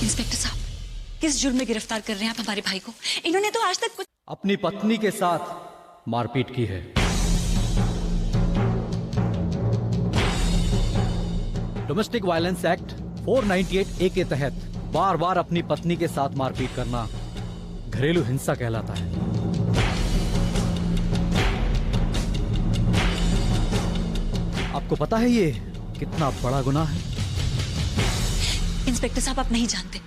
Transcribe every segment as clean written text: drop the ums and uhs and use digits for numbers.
Inspector साहब, किस जुर्म में गिरफ्तार कर रहे हैं आप हमारे भाई को? इन्होंने तो आज तक कुछ अपनी पत्नी के साथ मारपीट की है। डोमेस्टिक वायलेंस एक्ट 498A के तहत बार बार अपनी पत्नी के साथ मारपीट करना घरेलू हिंसा कहलाता है। आपको पता है ये कितना बड़ा गुनाह है? इंस्पेक्टर साहब, आप नहीं जानते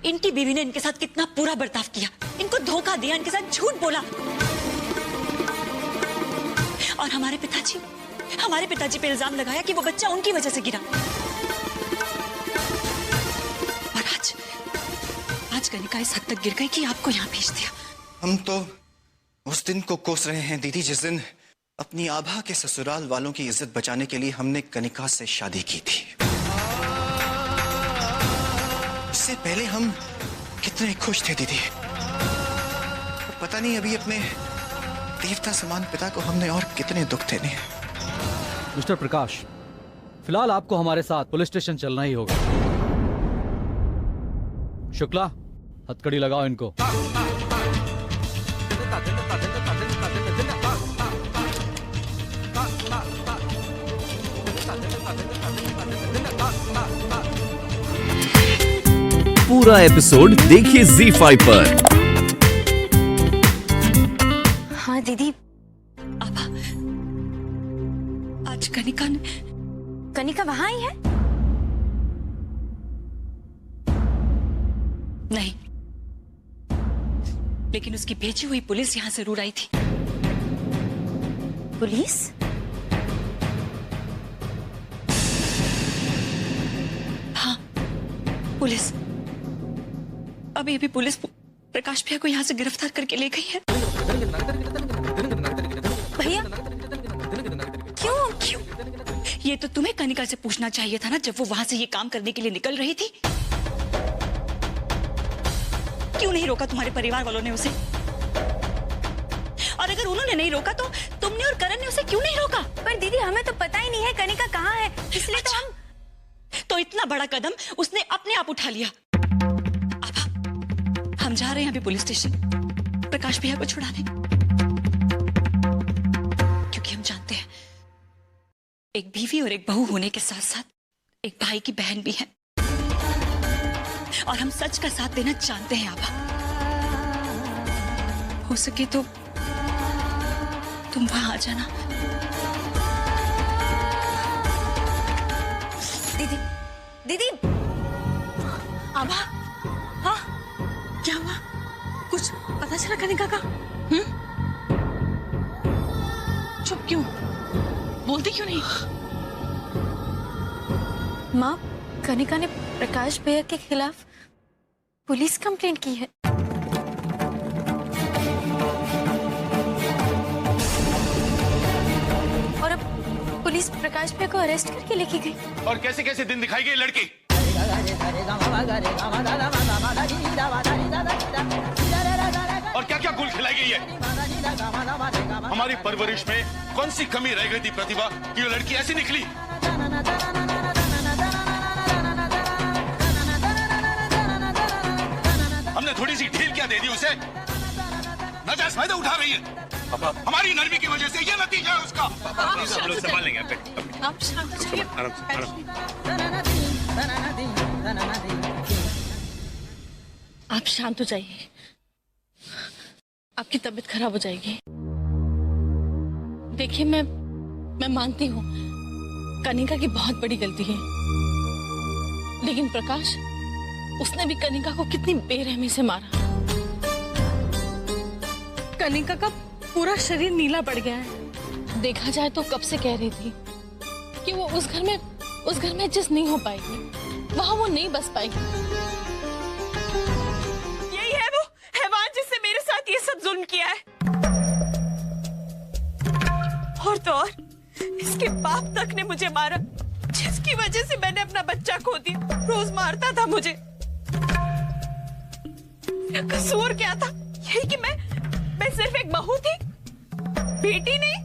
इनकी बीवी ने इनके साथ कितना बुरा बर्ताव किया, इनको धोखा दिया, इनके साथ झूठ बोला। और हमारे पिताजी पे इल्जाम लगाया कि वो बच्चा उनकी वजह से गिरा। और आज कनिका इस हद तक गिर गई कि आपको यहाँ भेज दिया। हम तो उस दिन को कोस रहे हैं दीदी, जिस दिन अपनी आभा के ससुराल वालों की इज्जत बचाने के लिए हमने कनिका से शादी की थी। इससे पहले हम कितने खुश थे दीदी। पता नहीं अभी अपने देवता समान पिता को हमने और कितने दुख देने हैं। मिस्टर प्रकाश, फिलहाल आपको हमारे साथ पुलिस स्टेशन चलना ही होगा। शुक्ला, हथकड़ी लगाओ इनको। पूरा एपिसोड देखिए ZEE5 पर। हाँ दीदी, आभा, आज कनिका वहां आई है? नहीं, लेकिन उसकी भेजी हुई पुलिस यहां जरूर आई थी। पुलिस? हाँ, पुलिस। अभी पुलिस प्रकाश भैया को यहाँ से गिरफ्तार करके ले गई है। भैया, क्यों? ये तो तुम्हें कनिका से पूछना चाहिए था ना, जब वो वहां से ये काम करने के लिए निकल रही थी। क्यों नहीं रोका तुम्हारे परिवार वालों ने उसे? और अगर उन्होंने नहीं रोका तो तुमने और करण ने उसे क्यों नहीं रोका? पर दीदी, हमें तो पता ही नहीं है कनिका कहाँ है, इसलिए अच्छा, तो इतना बड़ा कदम उसने अपने आप उठा लिया। हम जा रहे हैं अभी पुलिस स्टेशन प्रकाश भैया को छुड़ाने, क्योंकि हम जानते हैं एक बीवी और एक बहू होने के साथ साथ एक भाई की बहन भी है, और हम सच का साथ देना जानते हैं। आभा, हो सके तो तुम वहां आ जाना। दीदी। आभा, हाँ, क्या हुआ? कुछ पता चला कनिका का? चुप क्यों? बोलती क्यों नहीं? माँ, कनिका ने प्रकाश भैया के खिलाफ पुलिस कंप्लेंट की है। और अब पुलिस प्रकाश भैया को अरेस्ट करके लेके गई। और कैसे कैसे दिन दिखाई गई लड़की। और क्या क्या गुल खिलाई गई है। हमारी परवरिश में कौन सी कमी रह गई थी प्रतिभा कि वो लड़की ऐसी निकली। हमने थोड़ी सी ढील क्या दे दी उसे? नाजायज फायदा उठा रही है। हमारी नरमी की वजह से ये नतीजा है उसका। सब लोग संभाल लेंगे। आप शांत हो जाइए। आप शांत हो जाइए, आपकी तबीयत खराब हो जाएगी। देखिए, मैं मानती हूँ कनिका की बहुत बड़ी गलती है, लेकिन प्रकाश, उसने भी कनिका को कितनी बेरहमी से मारा। कनिका का पूरा शरीर नीला पड़ गया है। देखा जाए तो कब से कह रही थी कि वो उस घर में एडजस्ट नहीं हो पाएगी, वहां वो नहीं बस पाएगी। यही है वो हैवान जिसने मेरे साथ ये सब जुल्म किया है। और तो और इसके बाप तक ने मुझे मारा, जिसकी वजह से मैंने अपना बच्चा खो दिया। रोज मारता था मुझे। कसूर क्या था? यही कि मैं सिर्फ एक बहू थी, बेटी नहीं।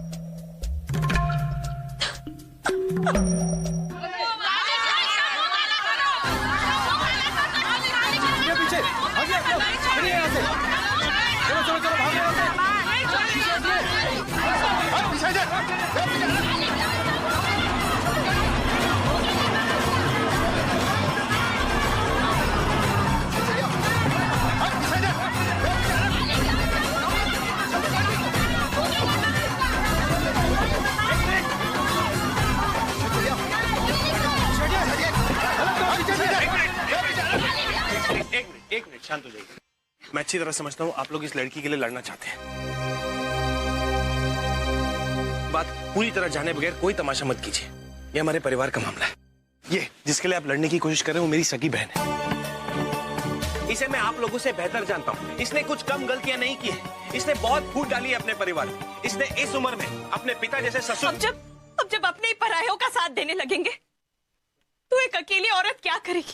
एक मिनट शांत हो जाइए। मैं अच्छी तरह समझता हूँ आप लोग इस लड़की के लिए लड़ना चाहते हैं। बात पूरी तरह जाने बगैर कोई तमाशा मत कीजिए। ये हमारे परिवार का मामला है। ये जिसके लिए आप लड़ने की कोशिश कर रहे हैं वो मेरी सगी बहन है। इसे मैं आप लोगों से बेहतर जानता हूँ। इसने कुछ कम गलतियां नहीं की है। इसने बहुत फूट डाली है अपने परिवार में। इसने इस उम्र में अपने पिता जैसे ससुर अब जब अपने ही परायों का साथ देने लगेंगे तो एक अकेली औरत क्या करेगी?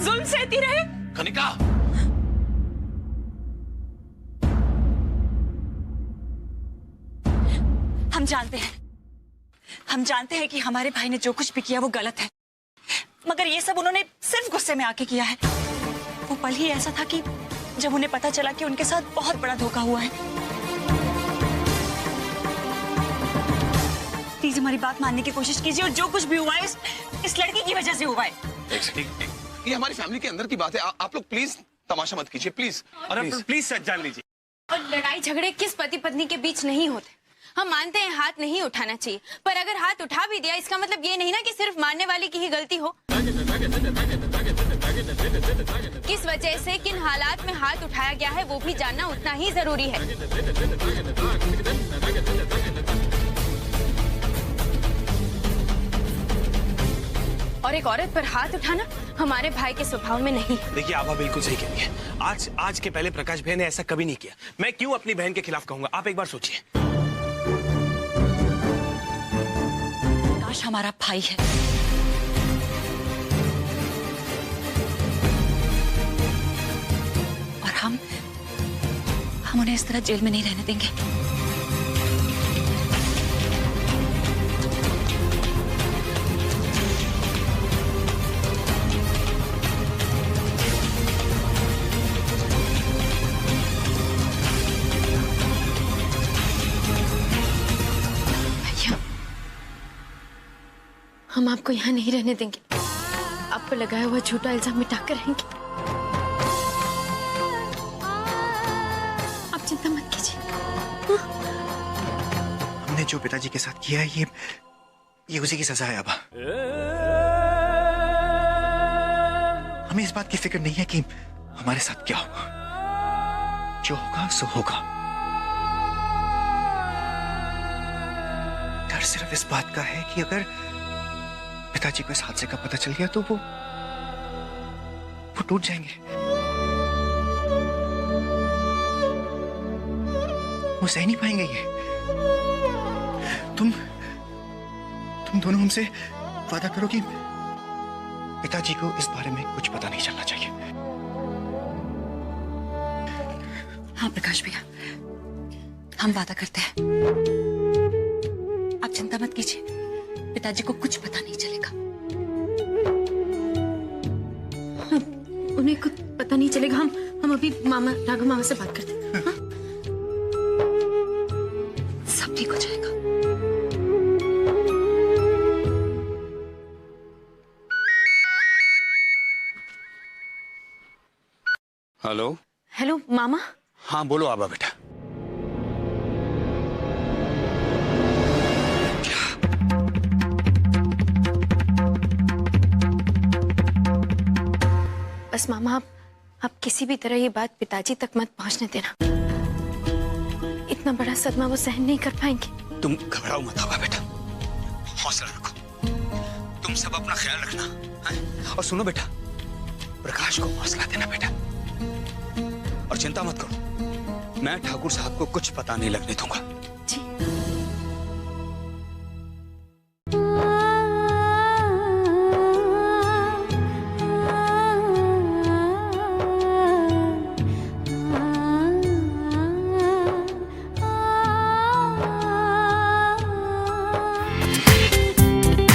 जुल्म सहती रहे। कनिका, हम जानते हैं कि हमारे भाई ने जो कुछ भी किया वो गलत है, मगर ये सब उन्होंने सिर्फ गुस्से में आके किया है। वो पल ही ऐसा था कि जब उन्हें पता चला कि उनके साथ बहुत बड़ा धोखा हुआ है। प्लीज हमारी बात मानने की कोशिश कीजिए, और जो कुछ भी हुआ है इस लड़की की वजह से हुआ है। ये हमारी फैमिली के अंदर की बात है। आप लोग प्लीज तमाशा मत कीजिए, प्लीज। और प्लीज सच जान लीजिए। और लड़ाई झगड़े किस पति पत्नी के बीच नहीं होते। हम मानते हैं हाथ नहीं उठाना चाहिए, पर अगर हाथ उठा भी दिया इसका मतलब ये नहीं ना कि सिर्फ मारने वाले की ही गलती हो। किस वजह से किन हालात में हाथ उठाया गया है वो भी जानना उतना ही जरूरी है। और एक औरत पर हाथ उठाना हमारे भाई के स्वभाव में नहीं है। देखिए आभा बिल्कुल सही कह रही है। आज के पहले प्रकाश भाई ने ऐसा कभी नहीं किया। मैं क्यों अपनी बहन के खिलाफ कहूंगा? आप एक बार सोचिए। प्रकाश हमारा भाई है, और हम उन्हें इस तरह जेल में नहीं रहने देंगे। हम आपको यहाँ नहीं रहने देंगे। आपको लगाया हुआ झूठा इल्जाम मिटाकर रहेंगे। आप चिंता मत कीजिए। हमने जो पिताजी के साथ किया है ये उसी की सजा है। अबा, हमें इस बात की फिक्र नहीं है कि हमारे साथ क्या होगा। जो होगा सो होगा। डर सिर्फ इस बात का है कि अगर पिताजी को इस हादसे का पता चल गया तो वो टूट जाएंगे। वो सह नहीं पाएंगे ये। तुम दोनों हमसे वादा करो कि पिताजी को इस बारे में कुछ पता नहीं चलना चाहिए। हाँ प्रकाश भैया, हम वादा करते हैं। आप चिंता मत कीजिए, पिताजी को कुछ पता नहीं चलेगा। उन्हें कुछ पता नहीं चलेगा। हम अभी राघव मामा से बात करते हैं। हाँ? सब ठीक हो जाएगा। हेलो हेलो मामा। हाँ बोलो आबा बेटा। बस मामा आप किसी भी तरह ये बात पिताजी तक मत पहुंचने देना। इतना बड़ा सदमा वो सहन नहीं कर पाएंगे। तुम घबराओ मत आबा बेटा, हौसला रखो। तुम सब अपना ख्याल रखना है? और सुनो बेटा, प्रकाश को हौसला देना बेटा, और चिंता मत करो। मैं ठाकुर साहब को कुछ पता नहीं लगने दूंगा। जी।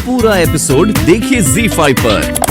पूरा एपिसोड देखिए ZEE5 पर।